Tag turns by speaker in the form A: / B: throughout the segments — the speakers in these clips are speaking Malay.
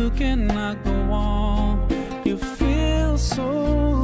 A: you cannot go on. You feel so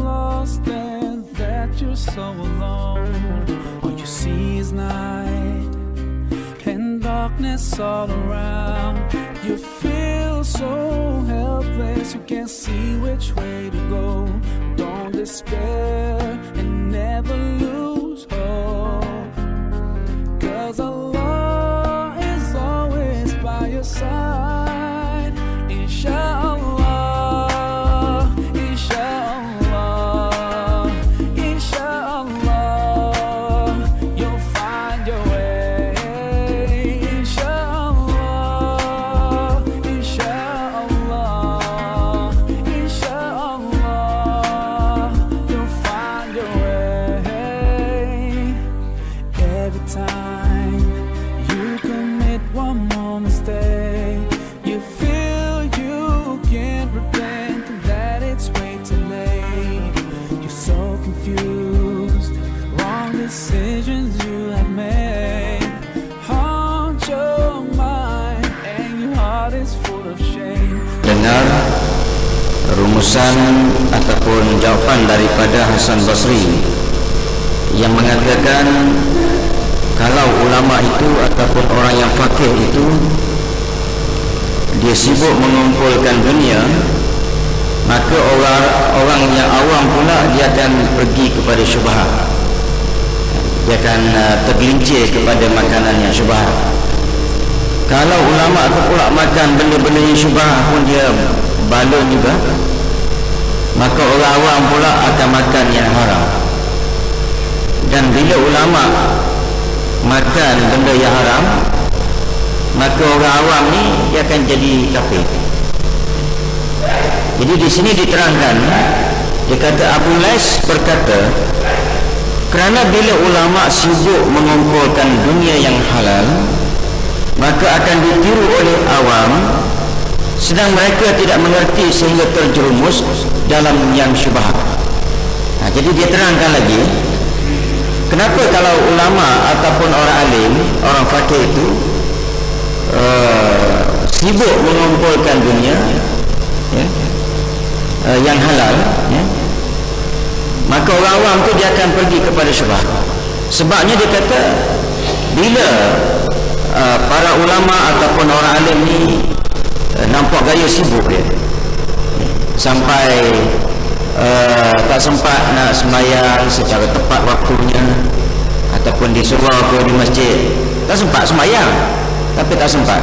A: lost and that you're so alone. All you see is night and darkness all around. You feel so helpless, you can't see which way to go. Don't despair and never lose hope, 'cause Allah is always by your side. Inshallah, inshallah, inshallah, you'll find your way. Inshallah, inshallah, inshallah, you'll find your way. Every time you commit one more mistake, you feel you can't repent and that it's way too late. You're so confused, wrong decisions you have made haunt your mind and your heart is full of shame.
B: Dengar rumusan ataupun jawapan daripada Hasan Basri yang mengatakan kalau ulama itu ataupun orang yang fakih itu dia sibuk mengumpulkan dunia, maka orang yang awam pula dia akan pergi kepada syubhat, dia akan tergelincir kepada makanan yang syubhat. Kalau ulama itu pula makan benda-benda yang syubhat pun dia balon juga, maka orang awam pula akan makan yang haram. Dan bila ulama makan benda yang haram, maka orang awam ni dia akan jadi kafir. Jadi di sini diterangkan, dia kata Abu Lais berkata, kerana bila ulama sibuk mengumpulkan dunia yang halal, maka akan ditiru oleh awam, sedang mereka tidak mengerti sehingga terjerumus dalam yang syubhat. Jadi dia terangkan lagi, kenapa kalau ulama ataupun orang alim, orang fakih itu sibuk mengumpulkan dunia yang halal, maka orang awam tu dia akan pergi kepada syubhat. Sebabnya dia kata bila para ulama ataupun orang alim ni nampak gaya sibuk dia sampai tak sempat nak sembahyang secara tepat waktunya, ataupun disuruh ke di masjid tak sempat sembahyang, tapi tak sempat.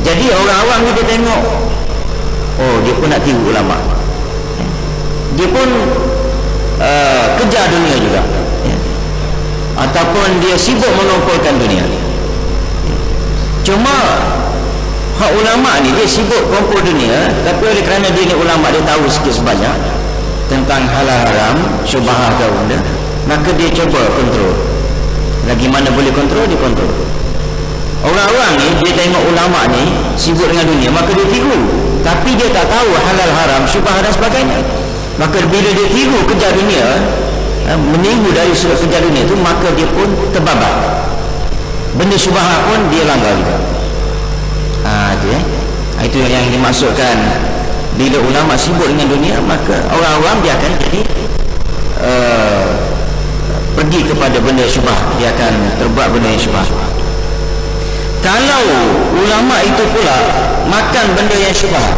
B: Jadi orang awam ni dia tengok, oh dia pun nak tiru ulama, dia pun kejar dunia juga, ataupun dia sibuk mengumpulkan dunia. Cuma hak ulama ni dia sibuk kumpul dunia, tapi oleh kerana dia ni ulama, dia tahu sikit sebanyak tentang halal haram, syubhat ke benda, maka dia cuba kontrol. Lagi mana boleh kontrol, dia kontrol. Orang-orang ni dia tengok ulama ni sibuk dengan dunia, maka dia tiru, tapi dia tak tahu halal haram, syubhat dan sebagainya. Maka bila dia tiru kejar dunia, meniru dari sudut kejar dunia tu, maka dia pun terbabat. Benda syubhat pun dia langgar juga. Itu yang dimaksudkan bila ulama sibuk dengan dunia, maka orang awam dia akan jadi pergi kepada benda syubhat, dia akan terbuat benda yang syubhat. Kalau ulama itu pula makan benda yang syubhat,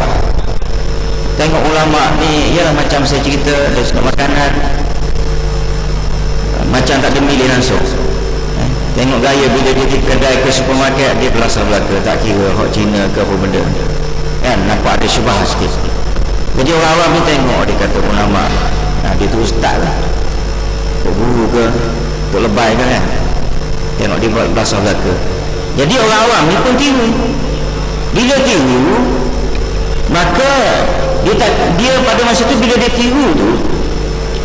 B: tengok ulama ni ialah macam saya cerita dari sudut makanan, macam tak ada milih langsung. Tengok gaya bila dia pergi kedai ke supermarket, dia belasah belaka, tak kira hak Cina ke apa benda, kan nampak ada syubhat sikit. Jadi orang awam ni tengok, dia kata ulama, dia tu ustaz lah, tok guru ke, tok lebay ke, kan, tengok dia belasah belaka. Jadi orang awam ni pun tiru. Bila tiru, maka dia pada masa tu bila dia tiru tu,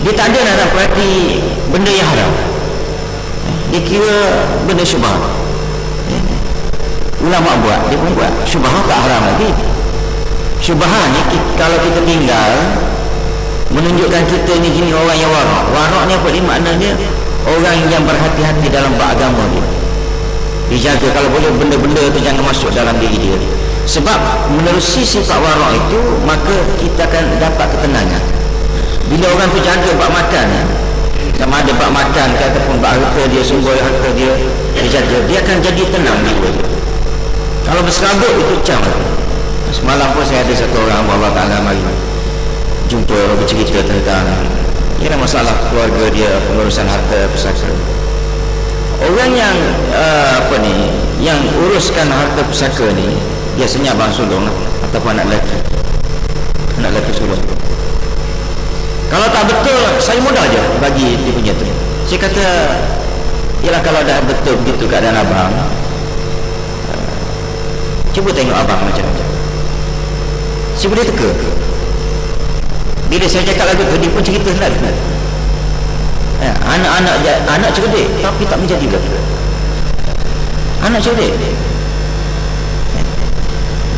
B: dia tak ada nak perhati benda yang haram, dia kira benda syubhat. Ulama buat, dia pun buat. Syubhat tak haram lagi. Syubhat ni kalau kita tinggal, menunjukkan kita ni jenis orang yang warak. Warak ni apa ni maknanya? Orang yang berhati-hati dalam beragama dia. Dijaga kalau boleh benda-benda tu jangan masuk dalam diri dia. Sebab menerusi sifat wara' itu, maka kita akan dapat ketenangan. Bila orang tu jaga bab makan, sama ada bab makan ke ataupun bab harta dia, sumber harta dia, dia jaga, dia akan jadi tenang jiwa dia. Kalau berserabut itu cam. Semalam pun saya ada satu orang Allah Ta'ala mari jumpa, bercerita tentang masalah keluarga dia, pengurusan harta pusaka. Orang yang yang uruskan harta pusaka ni biasanya abang sulung ataupun anak lelaki sulung. Kalau tak betul, saya mudah je bagi dia punya tu. Saya kata, ialah kalau dah betul begitu keadaan abang, cuba tengok abang macam-macam. Saya boleh teka. Bila saya cakap lagu tu, dia pun cerita sendiri. Anak cerdik tapi tak menjadi betul. Anak cerdik,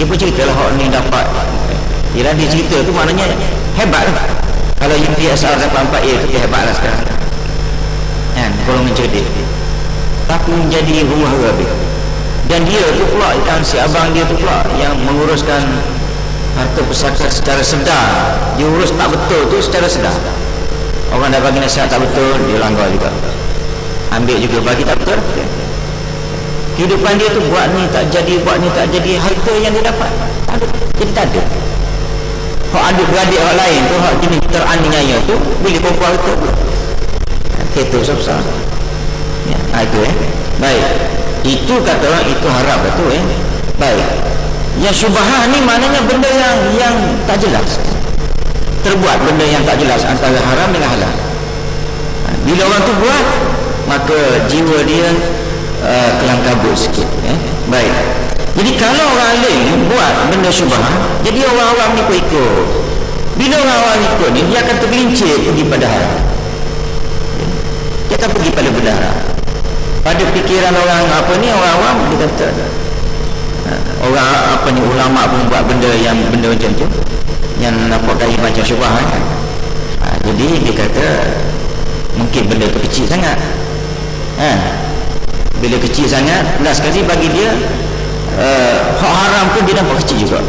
B: dia pun cerita lah, ni dapat. Dia cerita tu maknanya hebat lah. Kalau UPSR dapat 4A tu dia hebat lah sekarang. Golongan cerdik, tapi menjadi rumah habis. Dan dia tu pula, si abang dia tu pula yang menguruskan harta pusaka secara sedar. Dia urus tak betul tu secara sedar. Orang dah bagi nasihat tak betul, dia langgar juga, ambil juga bagi tak betul. Kehidupan dia tu buat ni tak jadi, buat ni tak jadi. Harta yang dia dapat tak ada, jadi tak ada. Hak adik beradik orang lain tu, hak jenis teraniaya tu, boleh kumpul harta pula. Itu susah. Itu baik. Itu kata orang, itu harap tu baik. Yang syubhah ni maknanya benda yang tak jelas, terbuat benda yang tak jelas antara haram dengan halal. Bila orang tu buat, maka jiwa dia kelang kabut sikit. Baik. Jadi kalau orang lain buat benda syubhah, jadi orang-orang ni pun ikut. Bila orang-orang ikut ni, dia akan tergelincir pergi pada haram. Dia akan pergi pada benda haram. Pada fikiran orang orang awam, dia kata orang ulama pun buat benda macam tu, yang nampak kali macam syubhah kan. Jadi dia kata mungkin benda tu kecil sangat. Bila kecil sangat, last kali bagi dia hak haram pun dia nampak kecil juga,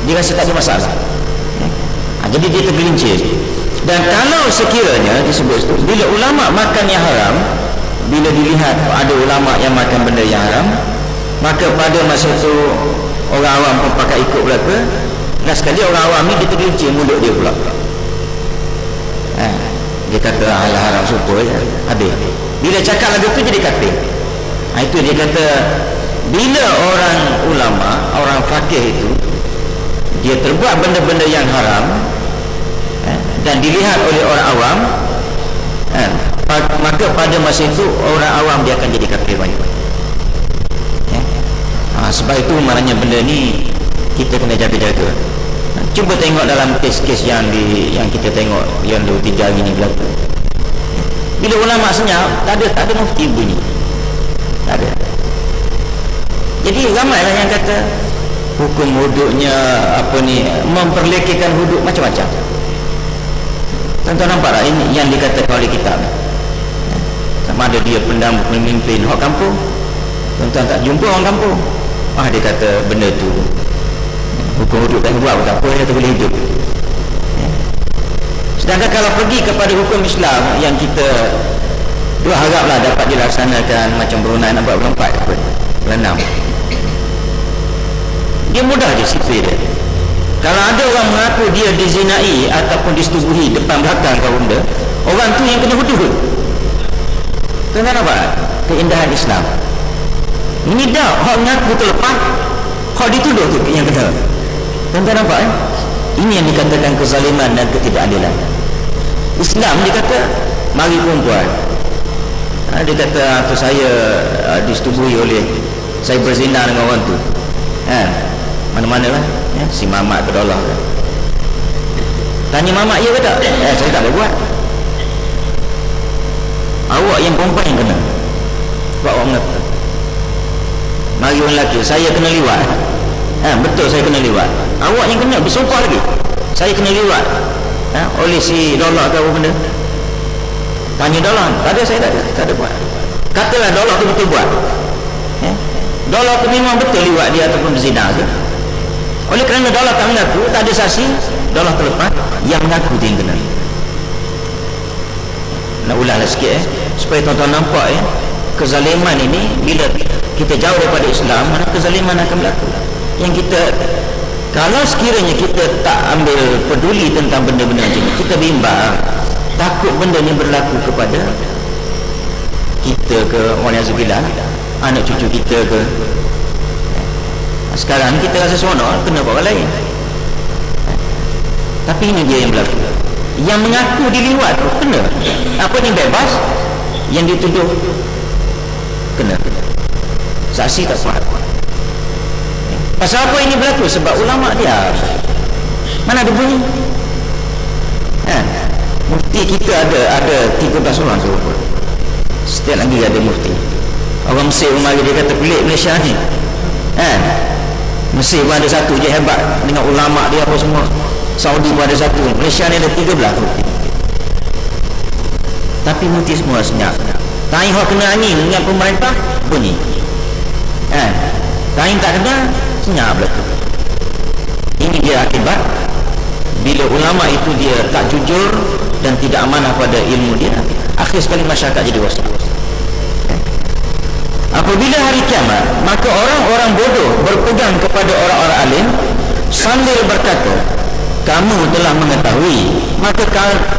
B: dia rasa tak ada masalah. Jadi dia tergelincir. Dan kalau sekiranya disebut itu, bila ulama makan yang haram, bila dilihat ada ulama yang makan benda yang haram, maka pada masa itu orang awam pun pakai ikut belaka. Dan sekali orang awam ni dia tergelincir mulut dia pula. Dia kata hal haram supaya habis. Bila cakap lagu tu jadi kafir. Itu dia kata, bila orang ulama, orang fakih itu dia terbuat benda-benda yang haram dan dilihat oleh orang awam, maka pada masa itu orang awam dia akan jadi kafir banyak. Sebab itu maknanya benda ni kita kena jaga-jaga. Cuba tengok dalam kes-kes yang kita tengok yang 2-3 hari ni berlaku. Bila ulama senyap, tak ada mufti bunyi, tak ada. Jadi ramailah yang kata hukum hududnya memperlekehkan hudud macam-macam. Tuan-tuan nampak tak ini yang dikatakan oleh kitab. Sama ada dia pemimpin hak kampung, tuan-tuan tak jumpa orang kampung, dia kata benda tu hukum hudud tak buat tak apa, dia tak boleh hidup. Sedangkan kalau pergi kepada hukum Islam yang kita haraplah dapat dilaksanakan macam Brunei nak buat bulan 4 bulan 6, dia mudah je sipir dia. Kalau ada orang mengaku dia dizinai ataupun disetubuhi depan belakang kau benda, orang tu yang kena hudud. Tuan-tuan nampak keindahan Islam ini? Dah hak mengaku terlepas, hak dituduh tu yang kena. Tuan-tuan nampak ini yang dikatakan kezaliman dan ketidakadilan. Islam dia kata mari perempuan, dia kata tu saya disetubuhi oleh, saya berzina dengan orang tu, mana-mana lah, si mamak ke dolah kan. Tanya mamak ya ke tak? Saya tak boleh buat. Awak yang perempuan yang kena. Sebab awak mengata mari orang lelaki, saya kena liwat. Betul saya kena liwat. Awak yang kena bersumpah lagi, saya kena liwat oleh si dolah ke apa benda. Tanya dolah, tak ada, saya tak ada buat. Katalah dolah tu betul buat, dolah tu memang betul liwat dia ataupun berzina tu, Oleh kerana daulah tak mengaku, tak ada saksi, daulah terlepas, yang mengaku dia yang kena. Nak ulanglah sikit supaya tuan-tuan nampak kezaliman ini bila kita jauh daripada Islam, mana kezaliman akan berlaku. Yang kita, kalau sekiranya kita tak ambil peduli tentang benda-benda macam ni, kita bimbang, takut benda ni berlaku kepada kita ke, waliyazubillah, anak cucu kita ke. Sekarang kita rasa seronok kena buat orang lain, tapi ini dia yang berlaku. Yang mengaku diliwat tu kena. Apa ni bebas, yang dituduh kena. Saksi tak kuat. Pasal apa ini berlaku? Sebab ulama dia mana ada bunyi. Mufti kita ada 13 orang serupa. Setiap lagi ada mufti. Orang Mesir rumah dia kata pelik Malaysia ni. Mesir pun ada satu je hebat dengan ulama dia apa semua. Saudi pun ada satu. Malaysia ni ada 13 mufti. Tapi mufti semua senyap. Taing hak kena angin dengan pemerintah bunyi. Taing tak kena senyap belaka. Ini dia akibat bila ulama itu dia tak jujur dan tidak amanah pada ilmu dia, akhir sekali masyarakat jadi rosak. Apabila hari kiamat, maka orang-orang bodoh berpegang kepada orang-orang alim sambil berkata, kamu telah mengetahui, maka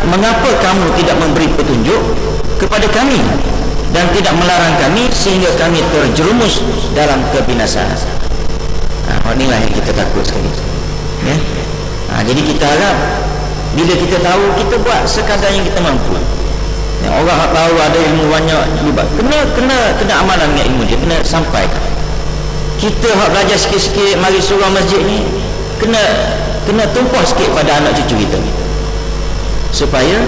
B: mengapa kamu tidak memberi petunjuk kepada kami dan tidak melarang kami sehingga kami terjerumus dalam kebinasaan. Inilah yang kita takut sekali. Jadi kita harap bila kita tahu, kita buat sekadar yang kita mampu. Orang tahu ada ilmu banyak, kena amalan dengan ilmu dia, kena sampaikan. Kita hak belajar sikit-sikit mari surau masjid ni, kena tumpah sikit pada anak cucu kita, supaya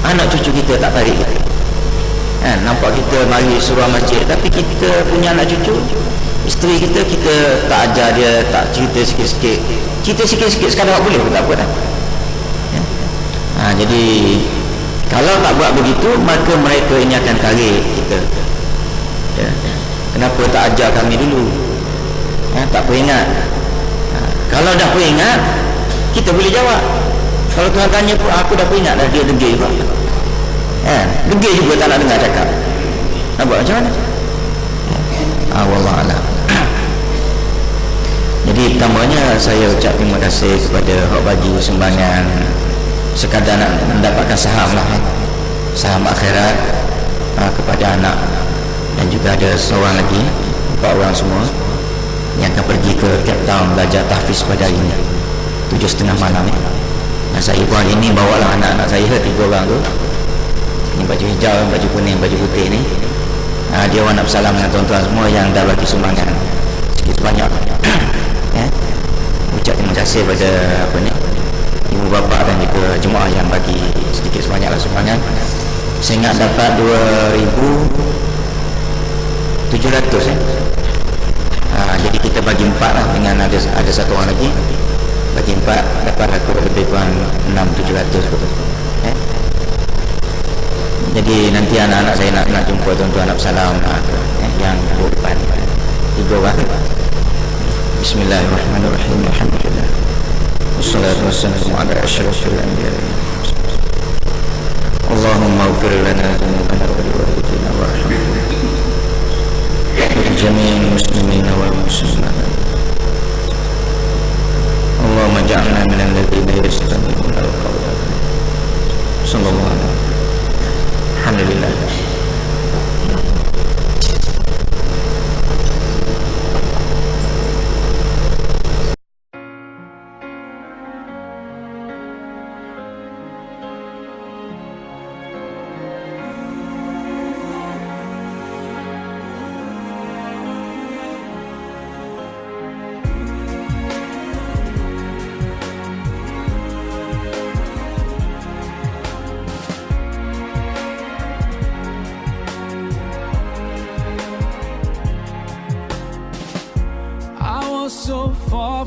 B: anak cucu kita tak tarik kita. Nampak kita mari surau masjid, tapi kita punya anak cucu, isteri kita tak ajar dia, tak cerita sikit-sikit. Cerita sikit-sikit sekadar boleh pun tak apa dah. Jadi kalau tak buat begitu, maka mereka ini akan tarik kita. Kenapa tak ajar kami dulu? Tak peringat. Kalau dah peringat, kita boleh jawab. Kalau Tuhan tanya pun, aku dah peringat dah, dia degil juga. Degil juga tak nak dengar cakap. Nak buat macam mana? Wallahualam. Jadi pertamanya saya ucap terima kasih kepada hak bagi sumbangan sekadar nak mendapatkan saham lah, saham akhirat kepada anak, dan juga ada seorang lagi 4 orang semua yang akan pergi ke Cape Town belajar tahfiz pada hari ini 7:30 malam. Dan saya pun hari ini bawalah anak-anak saya 3 orang tu, ni baju hijau, baju kuning, baju putih ni. Dia orang nak bersalam dengan tuan-tuan semua yang dah bagi sumbangan sikit sebanyak. Ucap terima kasih pada ibu bapa dan juga jemaah yang bagi sedikit sebanyak lah sumbangan. Saya ingat dapat 2,700 jadi kita bagi 4 lah, dengan ada satu orang lagi bagi 4, dapat aku lebih kurang 6,700 jadi nanti anak-anak saya nak jumpa tuan-tuan, nak bersalam yang depan 3 orang. Bismillahirrahmanirrahim. Alhamdulillah. Wassalatu wassalamu ala asyrafil anbiya. Allahumma ighfir lana dhunubana wa liwalidina warhamna wa jami'il muslimina wal muslimat. Allahumma ja'alna minal ladzina yastami'una al-qawla. Sallallahu alaihi wasallam. Alhamdulillah.
A: so far